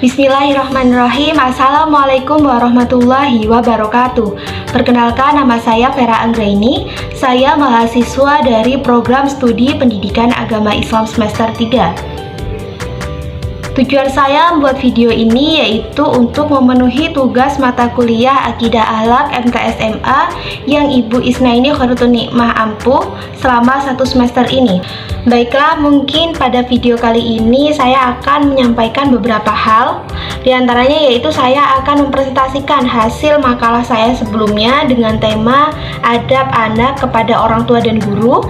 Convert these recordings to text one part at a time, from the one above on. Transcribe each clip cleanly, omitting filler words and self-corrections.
Bismillahirrahmanirrahim. Assalamualaikum warahmatullahi wabarakatuh. Perkenalkan, nama saya Vera Anggraini. Saya mahasiswa dari program studi pendidikan agama Islam semester 3. Tujuan saya membuat video ini yaitu untuk memenuhi tugas mata kuliah Akidah Akhlak MTS MA yang Ibu Isnaini Khairatun Nikmah ampuh selama 1 semester ini. Baiklah, mungkin pada video kali ini saya akan menyampaikan beberapa hal. Di antaranya yaitu saya akan mempresentasikan hasil makalah saya sebelumnya dengan tema adab anak kepada orang tua dan guru.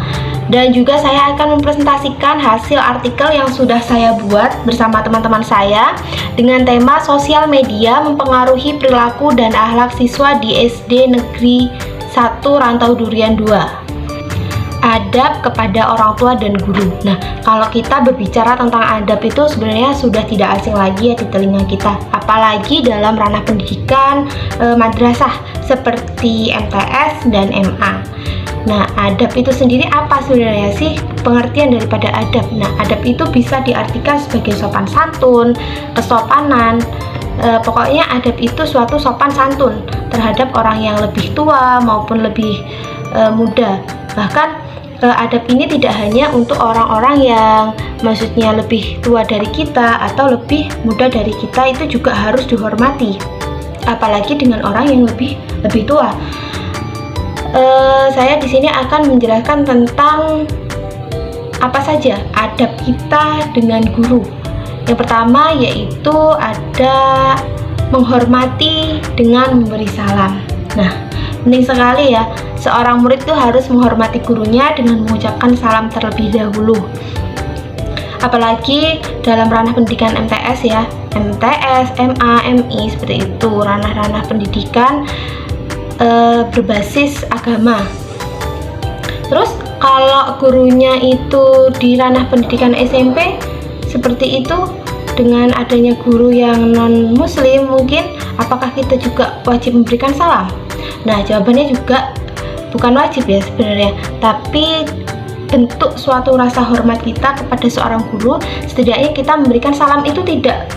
Dan juga saya akan mempresentasikan hasil artikel yang sudah saya buat bersama teman-teman saya dengan tema sosial media mempengaruhi perilaku dan akhlak siswa di SD Negeri 1 Rantau Durian 2. Adab kepada orang tua dan guru. Nah, kalau kita berbicara tentang adab itu sebenarnya sudah tidak asing lagi ya di telinga kita, apalagi dalam ranah pendidikan madrasah seperti MTS dan MA. Nah, adab itu sendiri apa sebenarnya sih pengertian daripada adab? Nah, adab itu bisa diartikan sebagai sopan santun, kesopanan. Pokoknya adab itu suatu sopan santun terhadap orang yang lebih tua maupun lebih muda. Bahkan adab ini tidak hanya untuk orang-orang yang maksudnya lebih tua dari kita atau lebih muda dari kita, itu juga harus dihormati, apalagi dengan orang yang lebih tua. Saya di sini akan menjelaskan tentang apa saja adab kita dengan guru. Yang pertama yaitu ada menghormati dengan memberi salam. Nah, penting sekali ya, seorang murid itu harus menghormati gurunya dengan mengucapkan salam terlebih dahulu. Apalagi dalam ranah pendidikan MTS ya, MTS, MA, MI seperti itu, ranah-ranah pendidikan berbasis agama. Terus kalau gurunya itu di ranah pendidikan SMP seperti itu, dengan adanya guru yang non muslim mungkin, apakah kita juga wajib memberikan salam? Nah, jawabannya juga bukan wajib ya sebenarnya, tapi bentuk suatu rasa hormat kita kepada seorang guru. Setidaknya kita memberikan salam itu tidak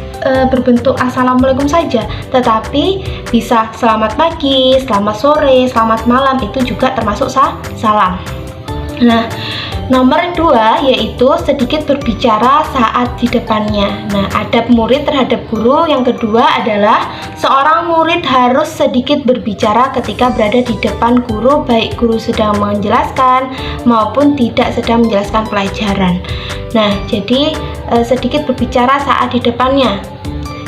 berbentuk assalamualaikum saja, tetapi bisa selamat pagi, selamat sore, selamat malam, itu juga termasuk salam. Nah, nomor 2 yaitu sedikit berbicara saat di depannya. Nah, adab murid terhadap guru yang kedua adalah seorang murid harus sedikit berbicara ketika berada di depan guru, baik guru sedang menjelaskan maupun tidak sedang menjelaskan pelajaran. Nah, jadi sedikit berbicara saat di depannya.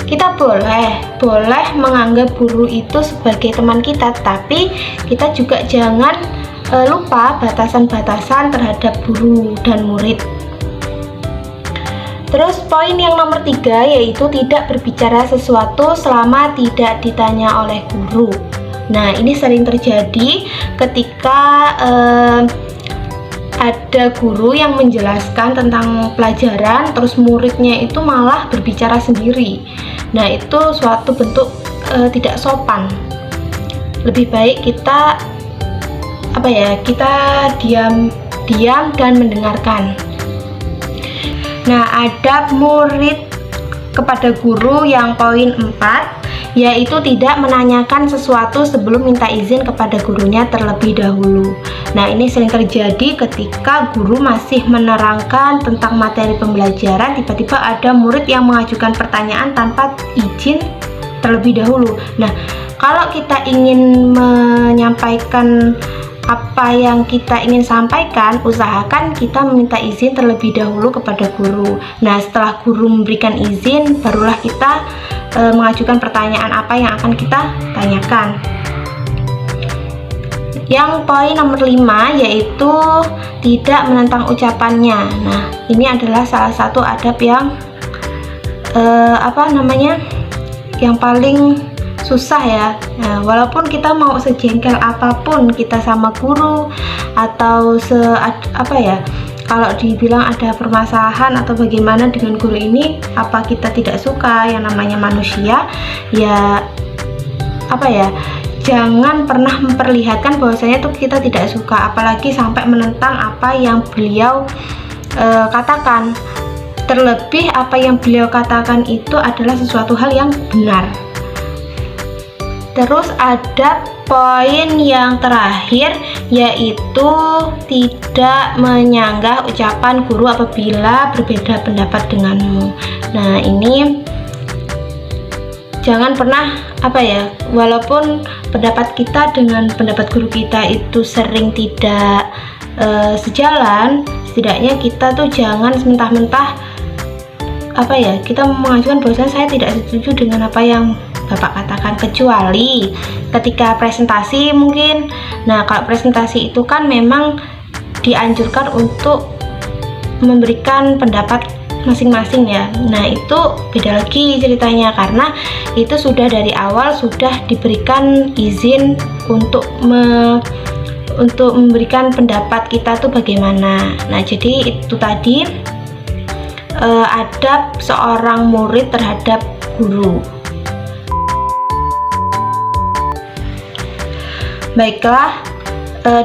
Kita boleh menganggap guru itu sebagai teman kita, tapi kita juga jangan lupa batasan-batasan terhadap guru dan murid. Terus poin yang nomor 3 yaitu tidak berbicara sesuatu selama tidak ditanya oleh guru. Nah, ini sering terjadi ketika ada guru yang menjelaskan tentang pelajaran, terus muridnya itu malah berbicara sendiri. Nah, itu suatu bentuk tidak sopan. Lebih baik kita diam dan mendengarkan. Nah, adab murid kepada guru yang poin 4 yaitu tidak menanyakan sesuatu sebelum minta izin kepada gurunya terlebih dahulu. Nah, ini sering terjadi ketika guru masih menerangkan tentang materi pembelajaran, tiba-tiba ada murid yang mengajukan pertanyaan tanpa izin terlebih dahulu. Nah, kalau kita ingin menyampaikan apa yang kita ingin sampaikan, usahakan kita meminta izin terlebih dahulu kepada guru. Nah, setelah guru memberikan izin, barulah kita mengajukan pertanyaan apa yang akan kita tanyakan. Yang poin nomor 5 yaitu tidak menentang ucapannya. Nah, ini adalah salah satu adab yang yang paling susah ya. Nah, walaupun kita mau sejengkel apapun kita sama guru atau kalau dibilang ada permasalahan atau bagaimana dengan guru ini, apa kita tidak suka, yang namanya manusia ya, jangan pernah memperlihatkan bahwasanya itu kita tidak suka, apalagi sampai menentang apa yang beliau katakan. Terlebih apa yang beliau katakan itu adalah sesuatu hal yang benar. Terus ada poin yang terakhir, yaitu tidak menyanggah ucapan guru apabila berbeda pendapat denganmu. Nah, ini jangan pernah walaupun pendapat kita dengan pendapat guru kita itu sering tidak sejalan, setidaknya kita tuh jangan mentah-mentah kita mengajukan bahwa saya tidak setuju dengan apa yang Bapak katakan, kecuali ketika presentasi mungkin. Nah, kalau presentasi itu kan memang dianjurkan untuk memberikan pendapat masing-masing ya. Nah, itu beda lagi ceritanya, karena itu sudah dari awal sudah diberikan izin untuk memberikan pendapat kita tuh bagaimana. Nah, jadi itu tadi adab seorang murid terhadap guru. Baiklah,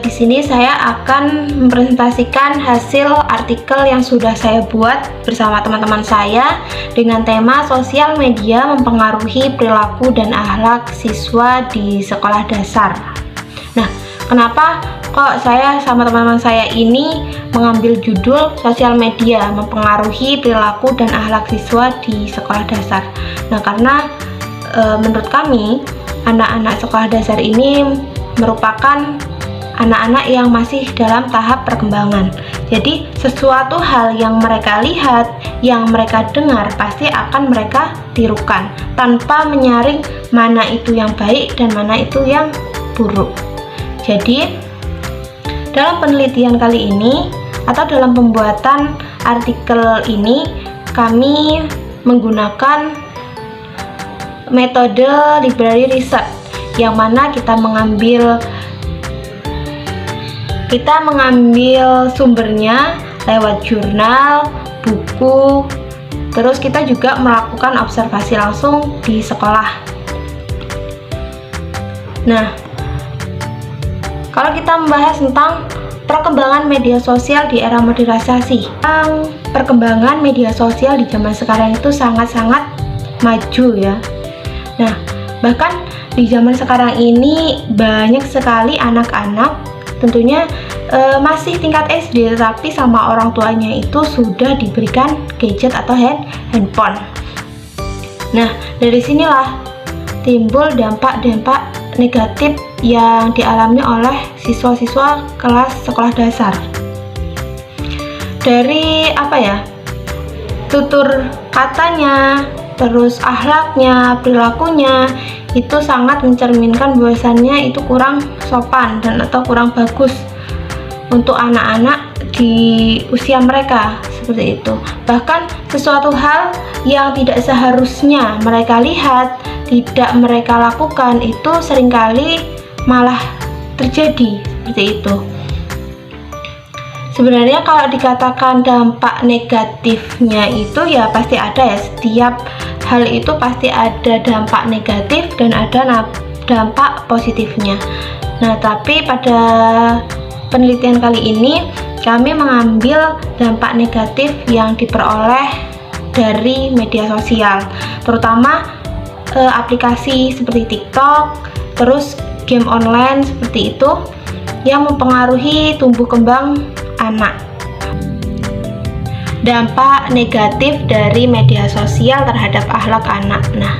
di sini saya akan mempresentasikan hasil artikel yang sudah saya buat bersama teman-teman saya dengan tema sosial media mempengaruhi perilaku dan akhlak siswa di sekolah dasar. Nah, kenapa kok saya sama teman-teman saya ini mengambil judul sosial media mempengaruhi perilaku dan akhlak siswa di sekolah dasar? Nah, karena menurut kami anak-anak sekolah dasar ini merupakan anak-anak yang masih dalam tahap perkembangan. Jadi sesuatu hal yang mereka lihat, yang mereka dengar pasti akan mereka tirukan tanpa menyaring mana itu yang baik dan mana itu yang buruk. Jadi dalam penelitian kali ini atau dalam pembuatan artikel ini, kami menggunakan metode library research, yang mana kita mengambil sumbernya lewat jurnal, buku, terus kita juga melakukan observasi langsung di sekolah. Nah, kalau kita membahas tentang perkembangan media sosial di era modernisasi, perkembangan media sosial di zaman sekarang itu sangat-sangat maju ya. Nah, bahkan di zaman sekarang ini banyak sekali anak-anak tentunya masih tingkat SD, tetapi sama orang tuanya itu sudah diberikan gadget atau handphone. Nah, dari sinilah timbul dampak-dampak negatif yang dialami oleh siswa-siswa kelas sekolah dasar. Dari tutur katanya, terus akhlaknya, perilakunya itu sangat mencerminkan bahwasannya itu kurang sopan dan atau kurang bagus untuk anak-anak di usia mereka, seperti itu. Bahkan sesuatu hal yang tidak seharusnya mereka lihat, tidak mereka lakukan, itu seringkali malah terjadi seperti itu. Sebenarnya kalau dikatakan dampak negatifnya itu ya pasti ada ya, setiap hal itu pasti ada dampak negatif dan ada dampak positifnya. Nah, tapi pada penelitian kali ini kami mengambil dampak negatif yang diperoleh dari media sosial, terutama aplikasi seperti TikTok, terus game online seperti itu yang mempengaruhi tumbuh kembang anak. Dampak negatif dari media sosial terhadap akhlak anak. Nah,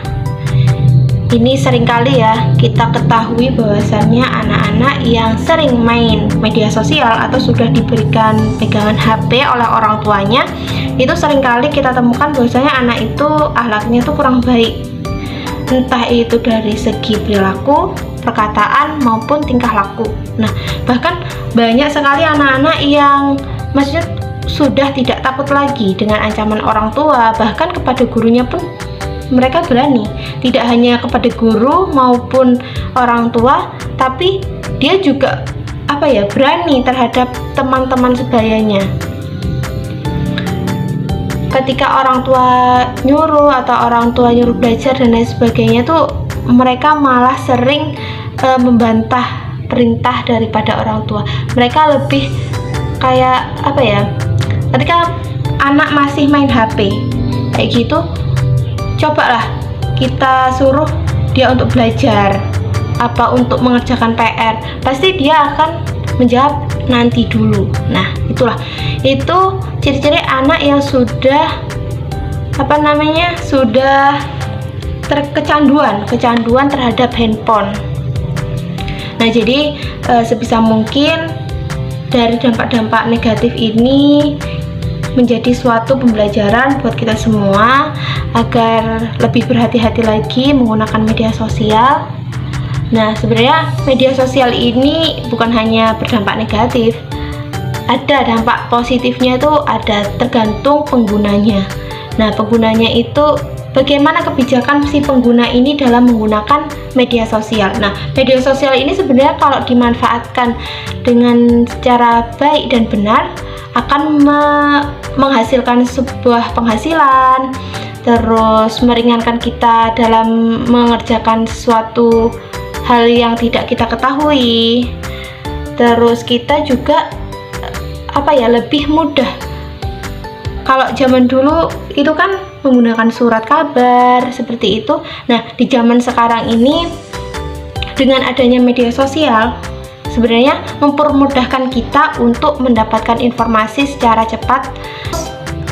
ini seringkali ya kita ketahui bahwasannya anak-anak yang sering main media sosial atau sudah diberikan pegangan HP oleh orang tuanya, itu seringkali kita temukan bahwasanya anak itu akhlaknya itu kurang baik, entah itu dari segi perilaku, perkataan maupun tingkah laku. Nah, bahkan banyak sekali anak-anak yang maksudnya sudah tidak takut lagi dengan ancaman orang tua, bahkan kepada gurunya pun mereka berani. Tidak hanya kepada guru maupun orang tua, tapi dia juga berani terhadap teman-teman sebayanya. Ketika orang tua nyuruh atau orang tua nyuruh belajar dan lain sebagainya tuh, mereka malah sering membantah perintah daripada orang tua. Mereka lebih kayak ketika anak masih main HP kayak gitu, cobalah kita suruh dia untuk belajar, apa untuk mengerjakan PR, pasti dia akan menjawab nanti dulu. Nah, itu ciri-ciri anak yang sudah sudah kecanduan terhadap handphone. Nah, jadi sebisa mungkin dari dampak-dampak negatif ini menjadi suatu pembelajaran buat kita semua agar lebih berhati-hati lagi menggunakan media sosial. Nah, sebenarnya media sosial ini bukan hanya berdampak negatif, ada dampak positifnya, itu ada, tergantung penggunanya. Nah, penggunanya itu bagaimana kebijakan si pengguna ini dalam menggunakan media sosial. Nah, media sosial ini sebenarnya kalau dimanfaatkan dengan secara baik dan benar akan menghasilkan sebuah penghasilan, terus meringankan kita dalam mengerjakan sesuatu hal yang tidak kita ketahui. Terus kita juga lebih mudah. Kalau zaman dulu itu kan menggunakan surat kabar seperti itu. Nah, di zaman sekarang ini dengan adanya media sosial sebenarnya mempermudahkan kita untuk mendapatkan informasi secara cepat.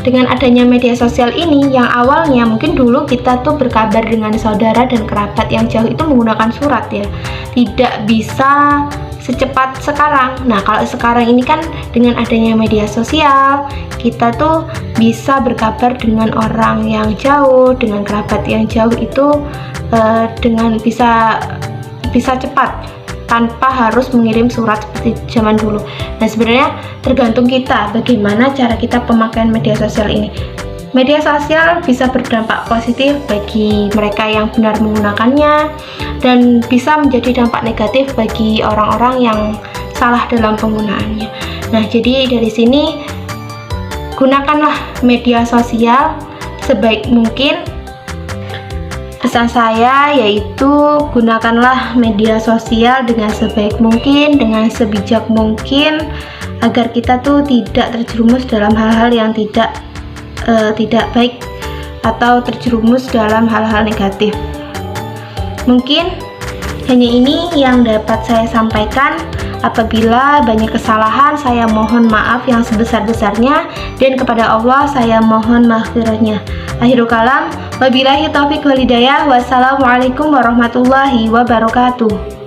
Dengan adanya media sosial ini, yang awalnya mungkin dulu kita tuh berkabar dengan saudara dan kerabat yang jauh itu menggunakan surat ya, tidak bisa secepat sekarang. Nah, kalau sekarang ini kan dengan adanya media sosial, kita tuh bisa berkabar dengan orang yang jauh, dengan kerabat yang jauh itu dengan bisa cepat tanpa harus mengirim surat seperti zaman dulu. Nah, sebenarnya tergantung kita bagaimana cara kita pemakaian media sosial ini. Media sosial bisa berdampak positif bagi mereka yang benar menggunakannya, dan bisa menjadi dampak negatif bagi orang-orang yang salah dalam penggunaannya. Nah, jadi dari sini gunakanlah media sosial sebaik mungkin. Pesan saya yaitu gunakanlah media sosial dengan sebaik mungkin, dengan sebijak mungkin, agar kita tuh tidak terjerumus dalam hal-hal yang tidak baik atau terjerumus dalam hal-hal negatif. Mungkin hanya ini yang dapat saya sampaikan. Apabila banyak kesalahan, saya mohon maaf yang sebesar-besarnya, dan kepada Allah saya mohon maghfirahnya. Akhirul kalam, wabillahi taufiq wal hidayah. Wassalamualaikum warahmatullahi wabarakatuh.